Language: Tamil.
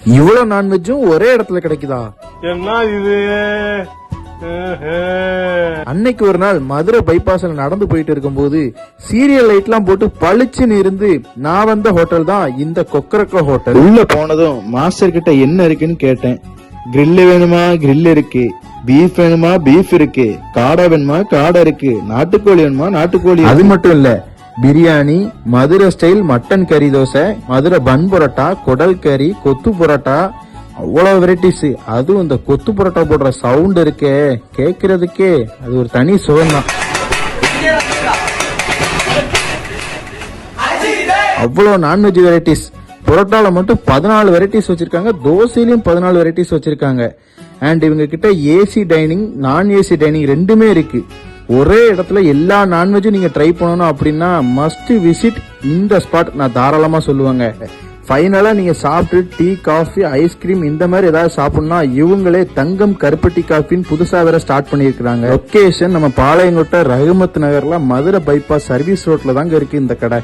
இவ்வளவு நான்வெஜ்ஜும் ஒரே இடத்துல கிடைக்குதா? என்ன இது? அன்னைக்கு ஒரு நாள் மதுரை பைபாஸ்ல நடந்து போயிட்டு இருக்கும்போது சீரியல் லைட் எல்லாம் போட்டு பளிச்சுன்னு இருந்து நான் வந்த ஹோட்டல் தான் இந்த கொக்கரக்கோ ஹோட்டல். உள்ள போனதும் மாஸ்டர் கிட்ட என்ன இருக்குன்னு கேட்டேன். கிரில் வேணுமா? கிரில் இருக்கு. பீஃப் வேணுமா? பீஃப் இருக்கு. காடை வேணுமா? காடை இருக்கு. நாட்டுக்கோழி வேணுமா? நாட்டுக்கோழி. அது மட்டும் இல்ல, பிரியாணி, மதுரை ஸ்டைல் மட்டன் கறி தோசை, மதுரை பன் பரோட்டா, குடல் கறி, கொத்து பரோட்டா, அவ்வளவு வெரைட்டிஸ். அதுவும் இந்த கொத்து பரோட்டா போடுற சவுண்ட் இருக்கே, கேட்கறதுக்கே அது ஒரு தனி சுகம் தான். அவ்வளவு நான்வெஜ் வெரைட்டிஸ். பரோட்டால மட்டும் 14 வெரைட்டிஸ் வச்சிருக்காங்க, தோசையிலும் 14 வெரைட்டிஸ் வச்சிருக்காங்க. அண்ட் இவங்க கிட்ட ஏசி டைனிங், நான் ஏசி டைனிங் ரெண்டுமே இருக்கு. ஒரே இடத்துல எல்லா நான்வெஜ்ஜும் நீங்க ட்ரை பண்ணணும் அப்படின்னா மஸ்ட் விசிட் இந்த ஸ்பாட் நான் தாராளமா சொல்லுவாங்க. ஃபைனலா நீங்க சாப்பிட்டு டீ, காஃபி, ஐஸ்கிரீம் இந்த மாதிரி ஏதாவது சாப்பிடணும்னா இவங்களே தங்கம் கருப்பட்டி காஃபின்னு புதுசா வேற ஸ்டார்ட் பண்ணிருக்காங்க. லொகேஷன் நம்ம பாளையங்கோட்டை ரகுமத் நகர்ல மதுரை பைபாஸ் சர்வீஸ் ரோட்ல தாங்க இருக்கு இந்த கடை.